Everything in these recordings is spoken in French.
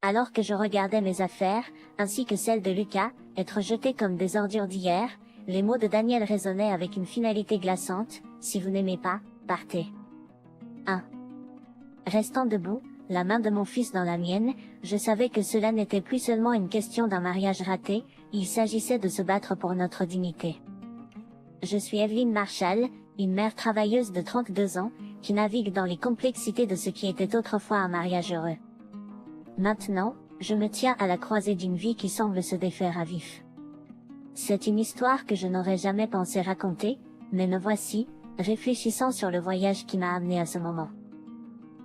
Alors que je regardais mes affaires, ainsi que celles de Lucas, être jetées comme des ordures d'hier, les mots de Daniel résonnaient avec une finalité glaçante: si vous n'aimez pas, partez. 1. Restant debout, la main de mon fils dans la mienne, je savais que cela n'était plus seulement une question d'un mariage raté, il s'agissait de se battre pour notre dignité. Je suis Evelyne Marshall, une mère travailleuse de 32 ans, qui navigue dans les complexités de ce qui était autrefois un mariage heureux. Maintenant, je me tiens à la croisée d'une vie qui semble se défaire à vif. C'est une histoire que je n'aurais jamais pensé raconter, mais me voici, réfléchissant sur le voyage qui m'a amené à ce moment.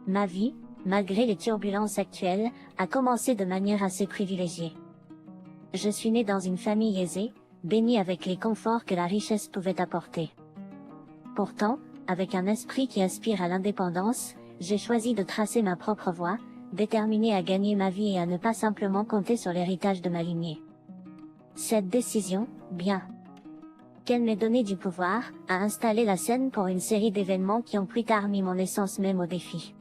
Ma vie, malgré les turbulences actuelles, a commencé de manière assez privilégiée. Je suis née dans une famille aisée, bénie avec les conforts que la richesse pouvait apporter. Pourtant, avec un esprit qui aspire à l'indépendance, j'ai choisi de tracer ma propre voie, déterminée à gagner ma vie et à ne pas simplement compter sur l'héritage de ma lignée. Cette décision, bien qu'elle m'ait donné du pouvoir, a installé la scène pour une série d'événements qui ont plus tard mis mon essence même au défi.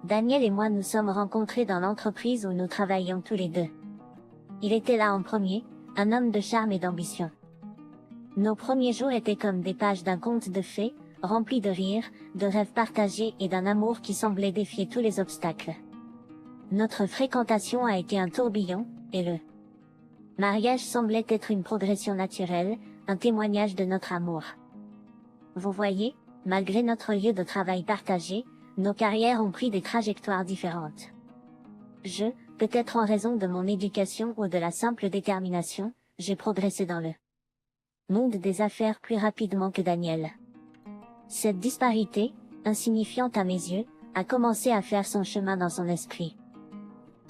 Daniel et moi nous sommes rencontrés dans l'entreprise où nous travaillions tous les deux. Il était là en premier, un homme de charme et d'ambition. Nos premiers jours étaient comme des pages d'un conte de fées, remplis de rires, de rêves partagés et d'un amour qui semblait défier tous les obstacles. Notre fréquentation a été un tourbillon, et le mariage semblait être une progression naturelle, un témoignage de notre amour. Vous voyez, malgré notre lieu de travail partagé, nos carrières ont pris des trajectoires différentes. Peut-être en raison de mon éducation ou de la simple détermination, j'ai progressé dans le monde des affaires plus rapidement que Daniel. Cette disparité, insignifiante à mes yeux, a commencé à faire son chemin dans son esprit.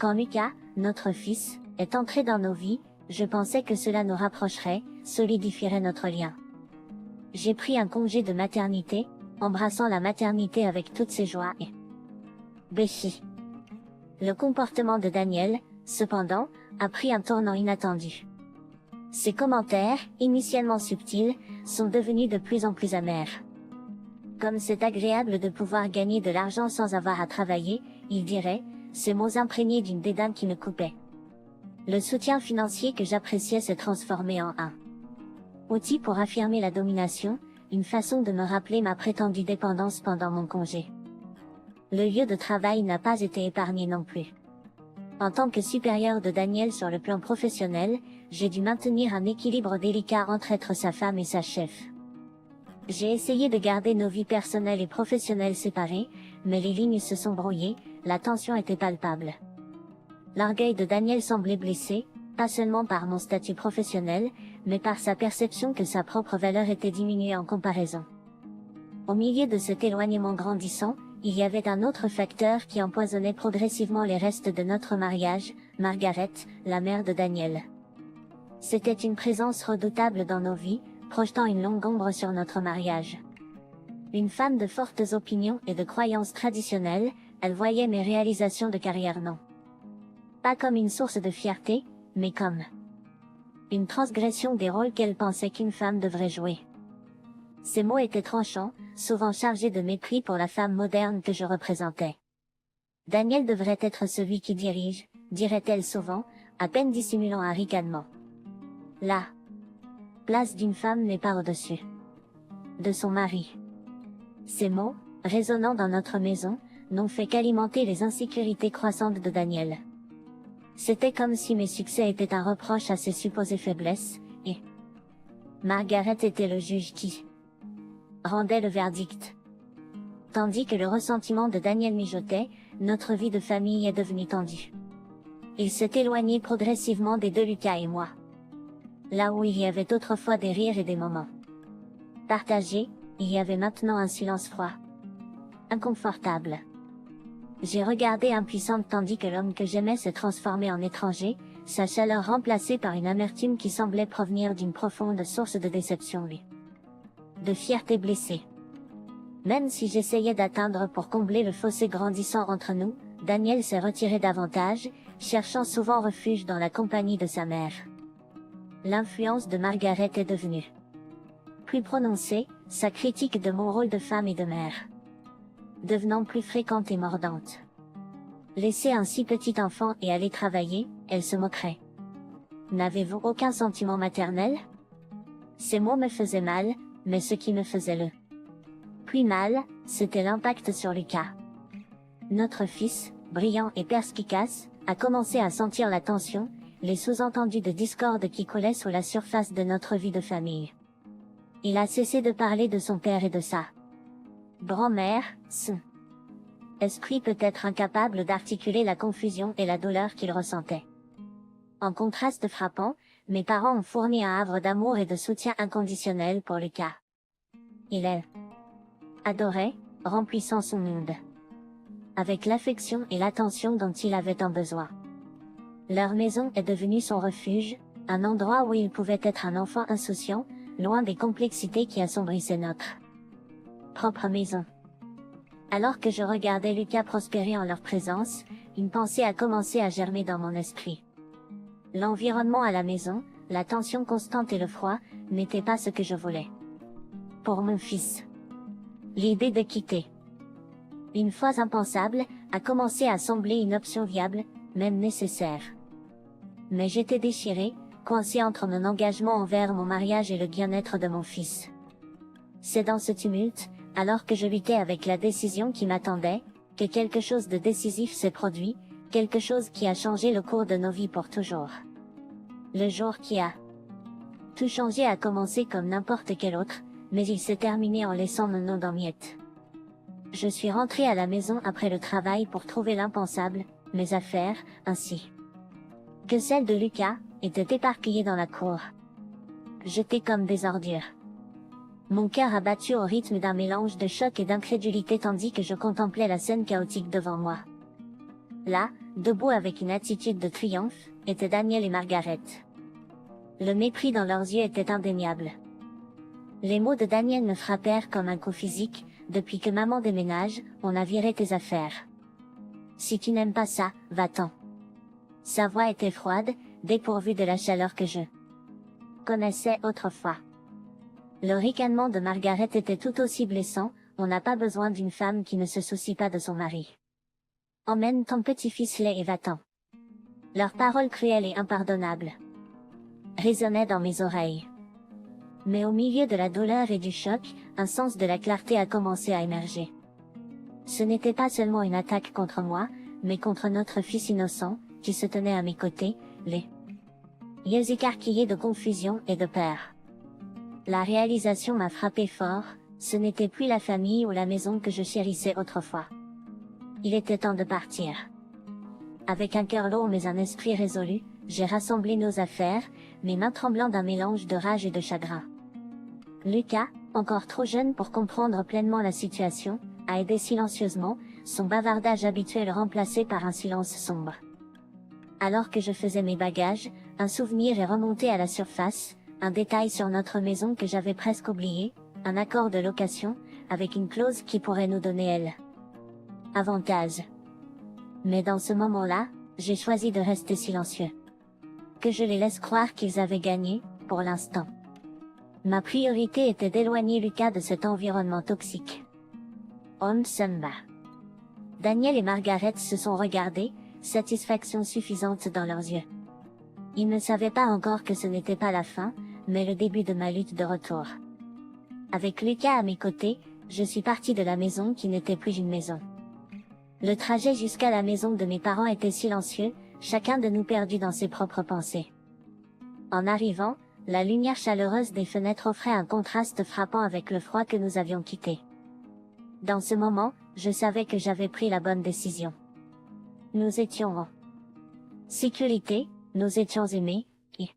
Quand Lucas, notre fils, est entré dans nos vies, je pensais que cela nous rapprocherait, solidifierait notre lien. J'ai pris un congé de maternité, embrassant la maternité avec toutes ses joies et béchis. Le comportement de Daniel, cependant, a pris un tournant inattendu. Ses commentaires, initialement subtils, sont devenus de plus en plus amers. Comme c'est agréable de pouvoir gagner de l'argent sans avoir à travailler, il dirait, ces mots imprégnés d'une dédaine qui me coupait. Le soutien financier que j'appréciais s'est transformé en un outil pour affirmer la domination, une façon de me rappeler ma prétendue dépendance pendant mon congé. Le lieu de travail n'a pas été épargné non plus. En tant que supérieur de Daniel sur le plan professionnel, j'ai dû maintenir un équilibre délicat entre être sa femme et sa chef. J'ai essayé de garder nos vies personnelles et professionnelles séparées, mais les lignes se sont brouillées, la tension était palpable. L'orgueil de Daniel semblait blessé, pas seulement par mon statut professionnel, mais par sa perception que sa propre valeur était diminuée en comparaison. Au milieu de cet éloignement grandissant, il y avait un autre facteur qui empoisonnait progressivement les restes de notre mariage, Margaret, la mère de Daniel. C'était une présence redoutable dans nos vies, projetant une longue ombre sur notre mariage. Une femme de fortes opinions et de croyances traditionnelles, elle voyait mes réalisations de carrière non pas comme une source de fierté, mais comme une transgression des rôles qu'elle pensait qu'une femme devrait jouer. Ces mots étaient tranchants, souvent chargés de mépris pour la femme moderne que je représentais. Daniel devrait être celui qui dirige, dirait-elle souvent, à peine dissimulant un ricanement. La place d'une femme n'est pas au-dessus de son mari. Ces mots, résonnant dans notre maison, n'ont fait qu'alimenter les insécurités croissantes de Daniel. C'était comme si mes succès étaient un reproche à ses supposées faiblesses, et Margaret était le juge qui rendait le verdict. Tandis que le ressentiment de Daniel mijotait, notre vie de famille est devenue tendue. Il s'est éloigné progressivement des deux Lucas et moi. Là où il y avait autrefois des rires et des moments partagés, il y avait maintenant un silence froid, inconfortable. J'ai regardé impuissante tandis que l'homme que j'aimais s'est transformé en étranger, sa chaleur remplacée par une amertume qui semblait provenir d'une profonde source de déception et de fierté blessée. Même si j'essayais d'atteindre pour combler le fossé grandissant entre nous, Daniel s'est retiré davantage, cherchant souvent refuge dans la compagnie de sa mère. L'influence de Margaret est devenue plus prononcée, sa critique de mon rôle de femme et de mère devenant plus fréquente et mordante. Laisser un si petit enfant et aller travailler, elle se moquerait. N'avez-vous aucun sentiment maternel? Ces mots me faisaient mal, mais ce qui me faisait le plus mal, c'était l'impact sur Lucas. Notre fils, brillant et perspicace, a commencé à sentir la tension, les sous-entendus de discorde qui coulaient sous la surface de notre vie de famille. Il a cessé de parler de son père et de sa grand-mère, son esprit peut être incapable d'articuler la confusion et la douleur qu'il ressentait. En contraste frappant, mes parents ont fourni un havre d'amour et de soutien inconditionnel pour Lucas. Il est adoré, remplissant son monde avec l'affection et l'attention dont il avait tant besoin. Leur maison est devenue son refuge, un endroit où il pouvait être un enfant insouciant, loin des complexités qui assombrissaient notre propre maison. Alors que je regardais Lucas prospérer en leur présence, une pensée a commencé à germer dans mon esprit. L'environnement à la maison, la tension constante et le froid, n'étaient pas ce que je voulais pour mon fils. L'idée de quitter, une fois impensable, a commencé à sembler une option viable, même nécessaire. Mais j'étais déchiré, coincé entre mon engagement envers mon mariage et le bien-être de mon fils. C'est dans ce tumulte, alors que je luttais avec la décision qui m'attendait, que quelque chose de décisif s'est produit, quelque chose qui a changé le cours de nos vies pour toujours. Le jour qui a tout changé a commencé comme n'importe quel autre, mais il s'est terminé en laissant mon nom dans miettes. Je suis rentré à la maison après le travail pour trouver l'impensable, mes affaires, ainsi que celles de Lucas, étaient éparpillées dans la cour, jetées comme des ordures. Mon cœur a battu au rythme d'un mélange de choc et d'incrédulité tandis que je contemplais la scène chaotique devant moi. Là, debout avec une attitude de triomphe, étaient Daniel et Margaret. Le mépris dans leurs yeux était indéniable. Les mots de Daniel me frappèrent comme un coup physique. Depuis que maman déménage, on a viré tes affaires. Si tu n'aimes pas ça, va-t'en. Sa voix était froide, dépourvue de la chaleur que je connaissais autrefois. Le ricanement de Margaret était tout aussi blessant, on n'a pas besoin d'une femme qui ne se soucie pas de son mari. Emmène ton petit-fils laid et va-t'en. Leurs paroles cruelles et impardonnables résonnaient dans mes oreilles. Mais au milieu de la douleur et du choc, un sens de la clarté a commencé à émerger. Ce n'était pas seulement une attaque contre moi, mais contre notre fils innocent, qui se tenait à mes côtés, les yeux écarquillés de confusion et de peur. La réalisation m'a frappé fort, ce n'était plus la famille ou la maison que je chérissais autrefois. Il était temps de partir. Avec un cœur lourd mais un esprit résolu, j'ai rassemblé nos affaires, mes mains tremblant d'un mélange de rage et de chagrin. Lucas, encore trop jeune pour comprendre pleinement la situation, a aidé silencieusement, son bavardage habituel remplacé par un silence sombre. Alors que je faisais mes bagages, un souvenir est remonté à la surface, un détail sur notre maison que j'avais presque oublié, un accord de location, avec une clause qui pourrait nous donner elle avantage. Mais dans ce moment-là, j'ai choisi de rester silencieux. Que je les laisse croire qu'ils avaient gagné, pour l'instant. Ma priorité était d'éloigner Lucas de cet environnement toxique. On s'en va. Daniel et Margaret se sont regardés, satisfaction suffisante dans leurs yeux. Ils ne savaient pas encore que ce n'était pas la fin, mais le début de ma lutte de retour. Avec Lucas à mes côtés, je suis partie de la maison qui n'était plus une maison. Le trajet jusqu'à la maison de mes parents était silencieux, chacun de nous perdu dans ses propres pensées. En arrivant, la lumière chaleureuse des fenêtres offrait un contraste frappant avec le froid que nous avions quitté. Dans ce moment, je savais que j'avais pris la bonne décision. Nous étions en sécurité, nous étions aimés, et,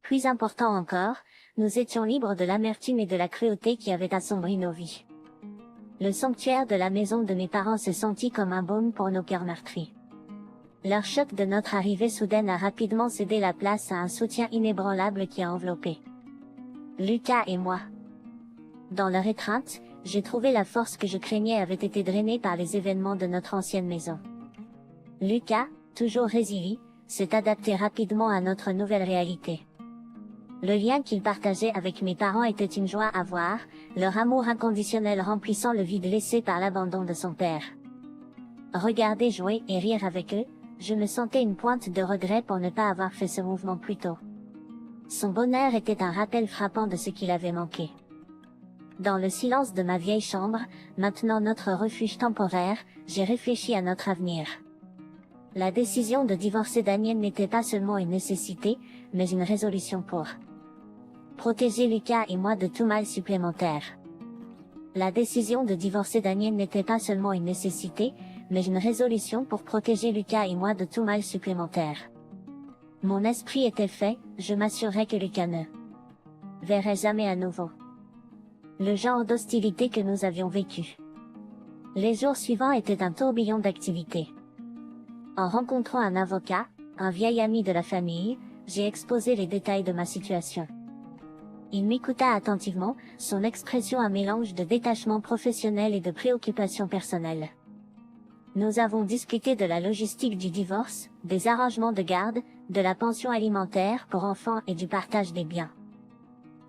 plus important encore, nous étions libres de l'amertume et de la cruauté qui avaient assombri nos vies. Le sanctuaire de la maison de mes parents s'est senti comme un baume pour nos cœurs meurtris. Leur choc de notre arrivée soudaine a rapidement cédé la place à un soutien inébranlable qui a enveloppé Lucas et moi. Dans leur étreinte, j'ai trouvé la force que je craignais avait été drainée par les événements de notre ancienne maison. Lucas, toujours résilient, s'est adapté rapidement à notre nouvelle réalité. Le lien qu'il partageait avec mes parents était une joie à voir, leur amour inconditionnel remplissant le vide laissé par l'abandon de son père. regarder jouer et rire avec eux, je me sentais une pointe de regret pour ne pas avoir fait ce mouvement plus tôt. Son bonheur était un rappel frappant de ce qu'il avait manqué. Dans le silence de ma vieille chambre, maintenant notre refuge temporaire, j'ai réfléchi à notre avenir. La décision de divorcer Daniel n'était pas seulement une nécessité, mais une résolution pour protéger Lucas et moi de tout mal supplémentaire. La décision de divorcer Daniel n'était pas seulement une nécessité, mais une résolution pour protéger Lucas et moi de tout mal supplémentaire. Mon esprit était fait, je m'assurerais que Lucas ne verrait jamais à nouveau le genre d'hostilité que nous avions vécu. Les jours suivants étaient un tourbillon d'activités. En rencontrant un avocat, un vieil ami de la famille, j'ai exposé les détails de ma situation. Il m'écouta attentivement, son expression un mélange de détachement professionnel et de préoccupation personnelle. Nous avons discuté de la logistique du divorce, des arrangements de garde, de la pension alimentaire pour enfants et du partage des biens.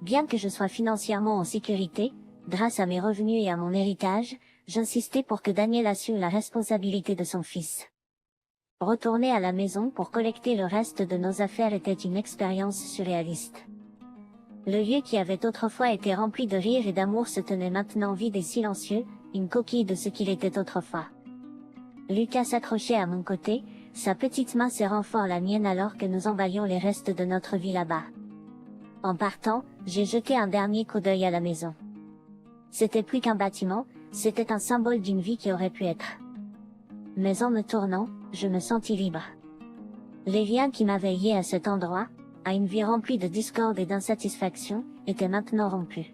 Bien que je sois financièrement en sécurité, grâce à mes revenus et à mon héritage, j'insistais pour que Daniel assume la responsabilité de son fils. Retourner à la maison pour collecter le reste de nos affaires était une expérience surréaliste. Le lieu qui avait autrefois été rempli de rire et d'amour se tenait maintenant vide et silencieux, une coquille de ce qu'il était autrefois. Lucas s'accrochait à mon côté, sa petite main serrant fort la mienne alors que nous emballions les restes de notre vie là-bas. En partant, j'ai jeté un dernier coup d'œil à la maison. C'était plus qu'un bâtiment, c'était un symbole d'une vie qui aurait pu être. Mais en me tournant, je me sentis libre. Les liens qui m'avaient lié à cet endroit, à une vie remplie de discorde et d'insatisfaction, étaient maintenant rompus.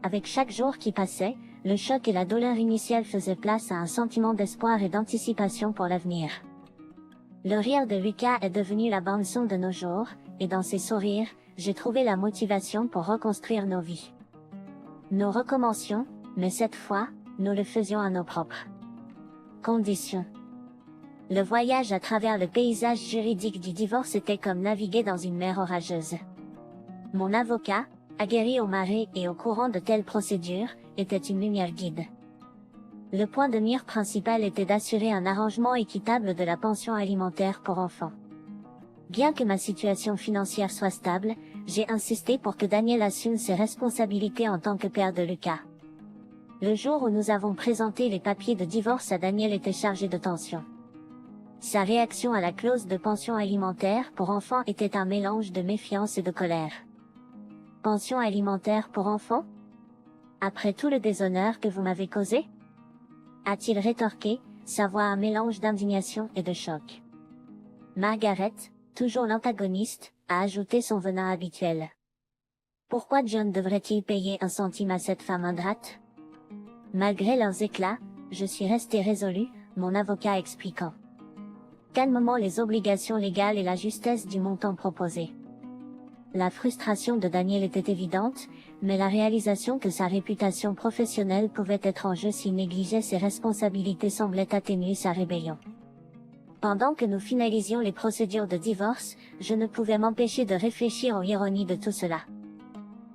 Avec chaque jour qui passait, le choc et la douleur initiale faisaient place à un sentiment d'espoir et d'anticipation pour l'avenir. Le rire de Lucas est devenu la bande-son de nos jours, et dans ses sourires, j'ai trouvé la motivation pour reconstruire nos vies. Nous recommencions, mais cette fois, nous le faisions à nos propres conditions. Le voyage à travers le paysage juridique du divorce était comme naviguer dans une mer orageuse. Mon avocat, aguerri aux marées et au courant de telles procédures, était une lumière guide. Le point de mire principal était d'assurer un arrangement équitable de la pension alimentaire pour enfants. Bien que ma situation financière soit stable, j'ai insisté pour que Daniel assume ses responsabilités en tant que père de Lucas. Le jour où nous avons présenté les papiers de divorce à Daniel était chargé de tension. Sa réaction à la clause de pension alimentaire pour enfants était un mélange de méfiance et de colère. Pension alimentaire pour enfants? Après tout le déshonneur que vous m'avez causé? A-t-il rétorqué, sa voix un mélange d'indignation et de choc. Margaret, toujours l'antagoniste, a ajouté son venin habituel. Pourquoi John devrait-il payer un centime à cette femme ingrate? Malgré leurs éclats, je suis resté résolu, mon avocat expliquant calmement les obligations légales et la justesse du montant proposé. La frustration de Daniel était évidente, mais la réalisation que sa réputation professionnelle pouvait être en jeu s'il négligeait ses responsabilités semblait atténuer sa rébellion. Pendant que nous finalisions les procédures de divorce, je ne pouvais m'empêcher de réfléchir aux ironies de tout cela.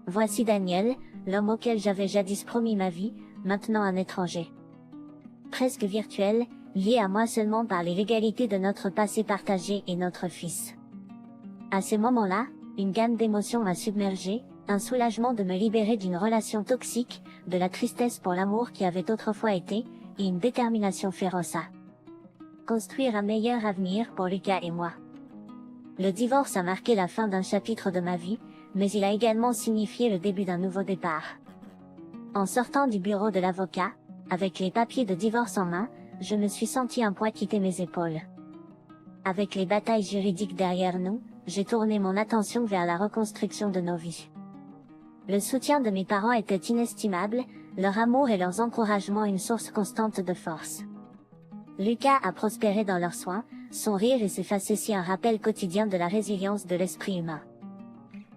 Voici Daniel, l'homme auquel j'avais jadis promis ma vie, maintenant un étranger. Presque virtuel, lié à moi seulement par les légalités de notre passé partagé et notre fils. À ces moments-là, une gamme d'émotions m'a submergé, un soulagement de me libérer d'une relation toxique, de la tristesse pour l'amour qui avait autrefois été, et une détermination féroce à construire un meilleur avenir pour Lucas et moi. Le divorce a marqué la fin d'un chapitre de ma vie, mais il a également signifié le début d'un nouveau départ. En sortant du bureau de l'avocat, avec les papiers de divorce en main, je me suis senti un poids quitter mes épaules. Avec les batailles juridiques derrière nous, j'ai tourné mon attention vers la reconstruction de nos vies. Le soutien de mes parents était inestimable, leur amour et leurs encouragements une source constante de force. Lucas a prospéré dans leurs soins, son rire et ses facéties un rappel quotidien de la résilience de l'esprit humain.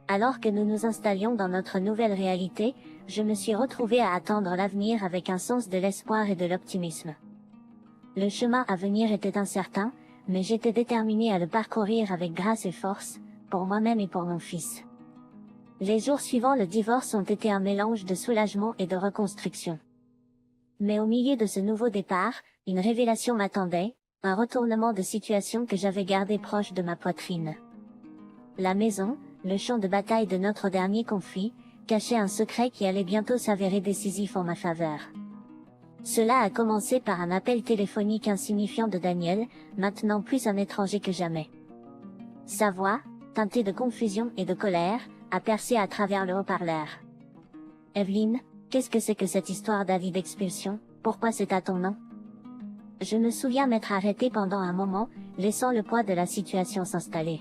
Alors que nous nous installions dans notre nouvelle réalité, je me suis retrouvée à attendre l'avenir avec un sens de l'espoir et de l'optimisme. Le chemin à venir était incertain, mais j'étais déterminée à le parcourir avec grâce et force, pour moi-même et pour mon fils. Les jours suivant le divorce ont été un mélange de soulagement et de reconstruction. Mais au milieu de ce nouveau départ, une révélation m'attendait, un retournement de situation que j'avais gardé proche de ma poitrine. La maison, le champ de bataille de notre dernier conflit, cachait un secret qui allait bientôt s'avérer décisif en ma faveur. Cela a commencé par un appel téléphonique insignifiant de Daniel, maintenant plus un étranger que jamais. Sa voix, teintée de confusion et de colère, a percé à travers le haut-parleur. « Evelyne, qu'est-ce que c'est que cette histoire d'avis d'expulsion? Pourquoi c'est à ton nom ?» Je me souviens m'être arrêté pendant un moment, laissant le poids de la situation s'installer.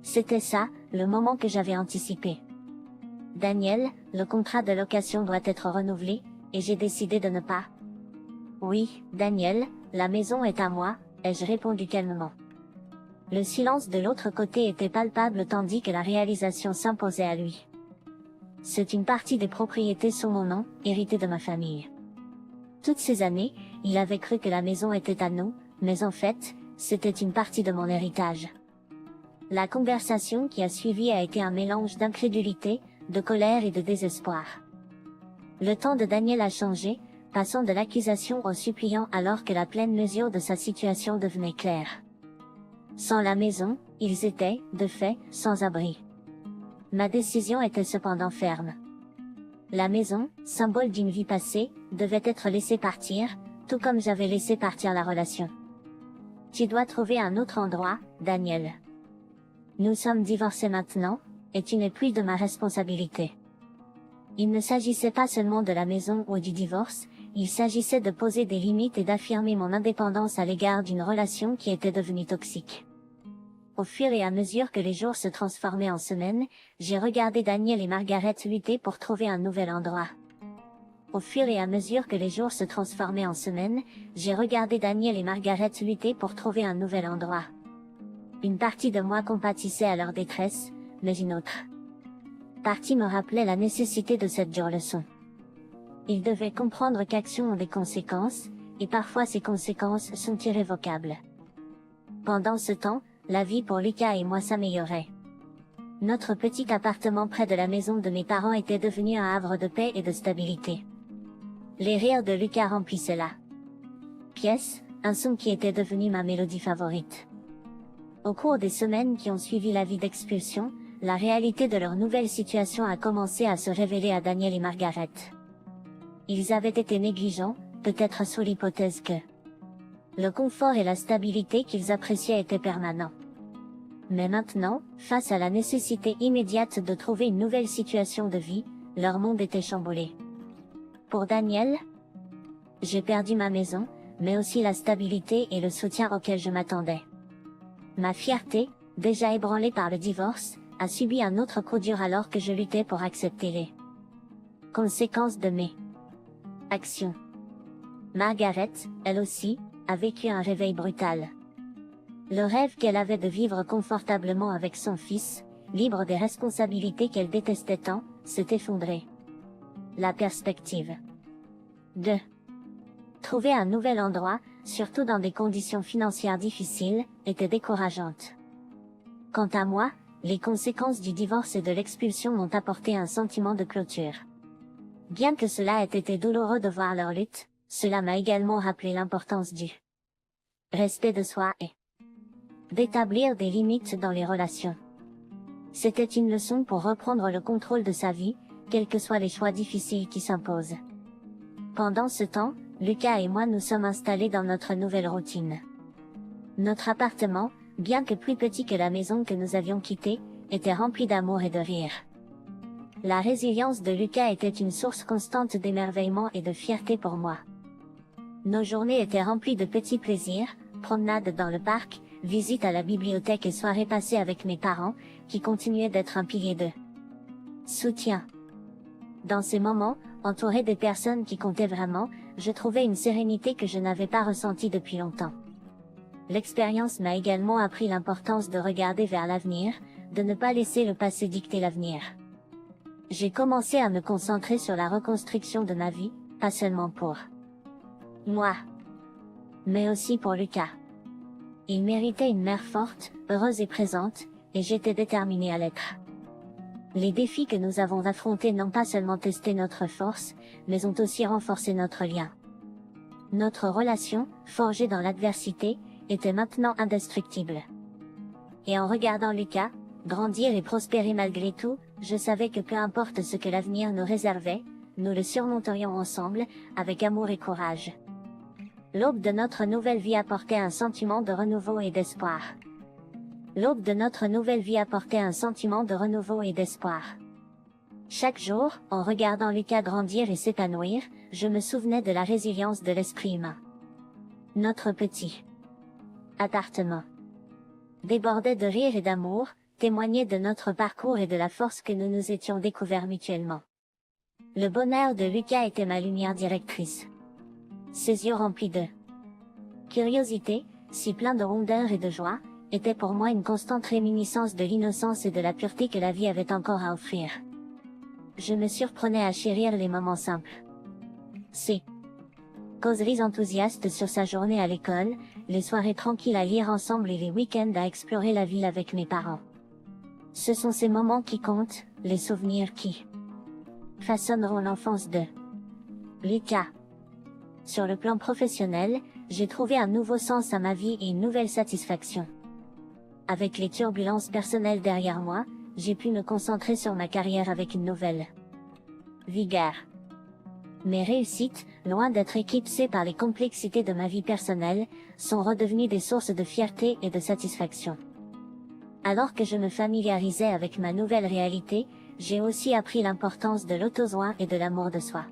C'était ça, le moment que j'avais anticipé. « Daniel, le contrat de location doit être renouvelé, et j'ai décidé de ne pas. »« Oui, Daniel, la maison est à moi, » ai-je répondu calmement. Le silence de l'autre côté était palpable tandis que la réalisation s'imposait à lui. C'est une partie des propriétés sous mon nom, héritées de ma famille. Toutes ces années, il avait cru que la maison était à nous, mais en fait, c'était une partie de mon héritage. La conversation qui a suivi a été un mélange d'incrédulité, de colère et de désespoir. Le temps de Daniel a changé, passant de l'accusation au suppliant alors que la pleine mesure de sa situation devenait claire. Sans la maison, ils étaient, de fait, sans abri. Ma décision était cependant ferme. La maison, symbole d'une vie passée, devait être laissée partir, tout comme j'avais laissé partir la relation. Tu dois trouver un autre endroit, Daniel. Nous sommes divorcés maintenant, et tu n'es plus de ma responsabilité. Il ne s'agissait pas seulement de la maison ou du divorce, il s'agissait de poser des limites et d'affirmer mon indépendance à l'égard d'une relation qui était devenue toxique. Au fur et à mesure que les jours se transformaient en semaines, j'ai regardé Daniel et Margaret lutter pour trouver un nouvel endroit. Au fur et à mesure que les jours se transformaient en semaines, j'ai regardé Daniel et Margaret lutter pour trouver un nouvel endroit. Une partie de moi compatissait à leur détresse, mais une autre partie me rappelait la nécessité de cette dure leçon. Ils devaient comprendre qu'actions ont des conséquences, et parfois ces conséquences sont irrévocables. Pendant ce temps, la vie pour Lucas et moi s'améliorait. Notre petit appartement près de la maison de mes parents était devenu un havre de paix et de stabilité. Les rires de Lucas remplissaient la pièce, un son qui était devenu ma mélodie favorite. Au cours des semaines qui ont suivi l'avis d'expulsion, la réalité de leur nouvelle situation a commencé à se révéler à Daniel et Margaret. Ils avaient été négligents, peut-être sous l'hypothèse que le confort et la stabilité qu'ils appréciaient étaient permanents. Mais maintenant, face à la nécessité immédiate de trouver une nouvelle situation de vie, leur monde était chamboulé. Pour Daniel, j'ai perdu ma maison, mais aussi la stabilité et le soutien auquel je m'attendais. Ma fierté, déjà ébranlée par le divorce, a subi un autre coup dur alors que je luttais pour accepter les conséquences de mes actions. Margaret, elle aussi, a vécu un réveil brutal. Le rêve qu'elle avait de vivre confortablement avec son fils, libre des responsabilités qu'elle détestait tant, s'est effondré. La perspective de trouver un nouvel endroit, surtout dans des conditions financières difficiles, était décourageante. Quant à moi, les conséquences du divorce et de l'expulsion m'ont apporté un sentiment de clôture. Bien que cela ait été douloureux de voir leur lutte, cela m'a également rappelé l'importance du respect de soi et d'établir des limites dans les relations. C'était une leçon pour reprendre le contrôle de sa vie, quels que soient les choix difficiles qui s'imposent. Pendant ce temps, Lucas et moi nous sommes installés dans notre nouvelle routine. Notre appartement, bien que plus petit que la maison que nous avions quittée, était rempli d'amour et de rire. La résilience de Lucas était une source constante d'émerveillement et de fierté pour moi. Nos journées étaient remplies de petits plaisirs, promenades dans le parc, visites à la bibliothèque et soirées passées avec mes parents, qui continuaient d'être un pilier de soutien. Dans ces moments, entouré des personnes qui comptaient vraiment, je trouvais une sérénité que je n'avais pas ressentie depuis longtemps. L'expérience m'a également appris l'importance de regarder vers l'avenir, de ne pas laisser le passé dicter l'avenir. J'ai commencé à me concentrer sur la reconstruction de ma vie, pas seulement pour moi, mais aussi pour Lucas. Il méritait une mère forte, heureuse et présente, et j'étais déterminée à l'être. Les défis que nous avons affrontés n'ont pas seulement testé notre force, mais ont aussi renforcé notre lien. Notre relation, forgée dans l'adversité, était maintenant indestructible. Et en regardant Lucas, grandir et prospérer malgré tout, je savais que peu importe ce que l'avenir nous réservait, nous le surmonterions ensemble, avec amour et courage. L'aube de notre nouvelle vie apportait un sentiment de renouveau et d'espoir. L'aube de notre nouvelle vie apportait un sentiment de renouveau et d'espoir. Chaque jour, en regardant Lucas grandir et s'épanouir, je me souvenais de la résilience de l'esprit humain. Notre petit appartement débordait de rire et d'amour, témoignait de notre parcours et de la force que nous nous étions découverts mutuellement. Le bonheur de Lucas était ma lumière directrice. Ses yeux remplis de curiosité, si pleins de rondeur et de joie, étaient pour moi une constante réminiscence de l'innocence et de la pureté que la vie avait encore à offrir. Je me surprenais à chérir les moments simples. Ces causeries enthousiastes sur sa journée à l'école, les soirées tranquilles à lire ensemble et les week-ends à explorer la ville avec mes parents. Ce sont ces moments qui comptent, les souvenirs qui façonneront l'enfance de Lucas. Sur le plan professionnel, j'ai trouvé un nouveau sens à ma vie et une nouvelle satisfaction. Avec les turbulences personnelles derrière moi, j'ai pu me concentrer sur ma carrière avec une nouvelle vigueur. Mes réussites, loin d'être éclipsées par les complexités de ma vie personnelle, sont redevenues des sources de fierté et de satisfaction. Alors que je me familiarisais avec ma nouvelle réalité, j'ai aussi appris l'importance de l'auto-soin et de l'amour de soi.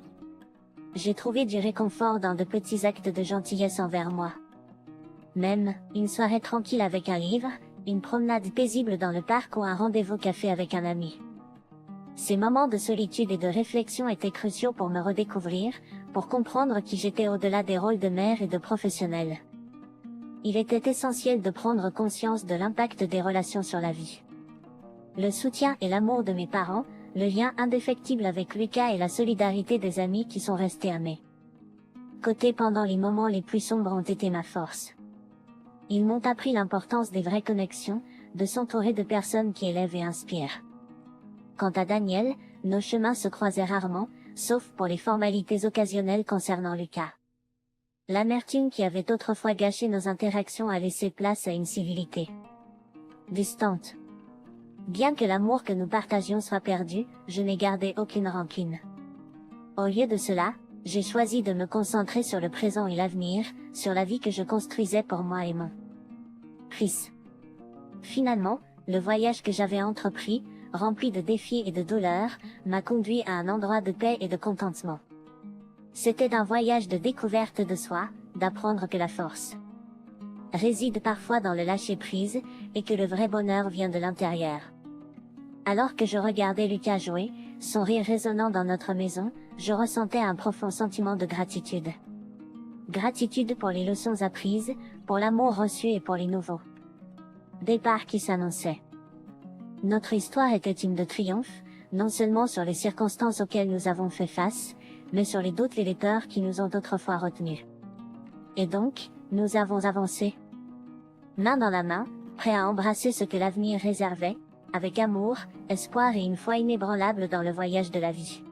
J'ai trouvé du réconfort dans de petits actes de gentillesse envers moi. Même, une soirée tranquille avec un livre, une promenade paisible dans le parc ou un rendez-vous café avec un ami. Ces moments de solitude et de réflexion étaient cruciaux pour me redécouvrir, pour comprendre qui j'étais au-delà des rôles de mère et de professionnelle. Il était essentiel de prendre conscience de l'impact des relations sur la vie. Le soutien et l'amour de mes parents, le lien indéfectible avec Lucas et la solidarité des amis qui sont restés à mes côtés pendant les moments les plus sombres ont été ma force. Ils m'ont appris l'importance des vraies connexions, de s'entourer de personnes qui élèvent et inspirent. Quant à Daniel, nos chemins se croisaient rarement, sauf pour les formalités occasionnelles concernant Lucas. L'amertume qui avait autrefois gâché nos interactions a laissé place à une civilité distante. Bien que l'amour que nous partagions soit perdu, je n'ai gardé aucune rancune. Au lieu de cela, j'ai choisi de me concentrer sur le présent et l'avenir, sur la vie que je construisais pour moi et mon fils. Finalement, le voyage que j'avais entrepris, rempli de défis et de douleurs, m'a conduit à un endroit de paix et de contentement. C'était un voyage de découverte de soi, d'apprendre que la force réside parfois dans le lâcher-prise, et que le vrai bonheur vient de l'intérieur. Alors que je regardais Lucas jouer, son rire résonnant dans notre maison, je ressentais un profond sentiment de gratitude. Gratitude pour les leçons apprises, pour l'amour reçu et pour les nouveaux départs qui s'annonçaient. Notre histoire était une de triomphe, non seulement sur les circonstances auxquelles nous avons fait face, mais sur les doutes et les peurs qui nous ont autrefois retenus. Et donc, nous avons avancé, main dans la main, prêts à embrasser ce que l'avenir réservait, avec amour, espoir et une foi inébranlable dans le voyage de la vie.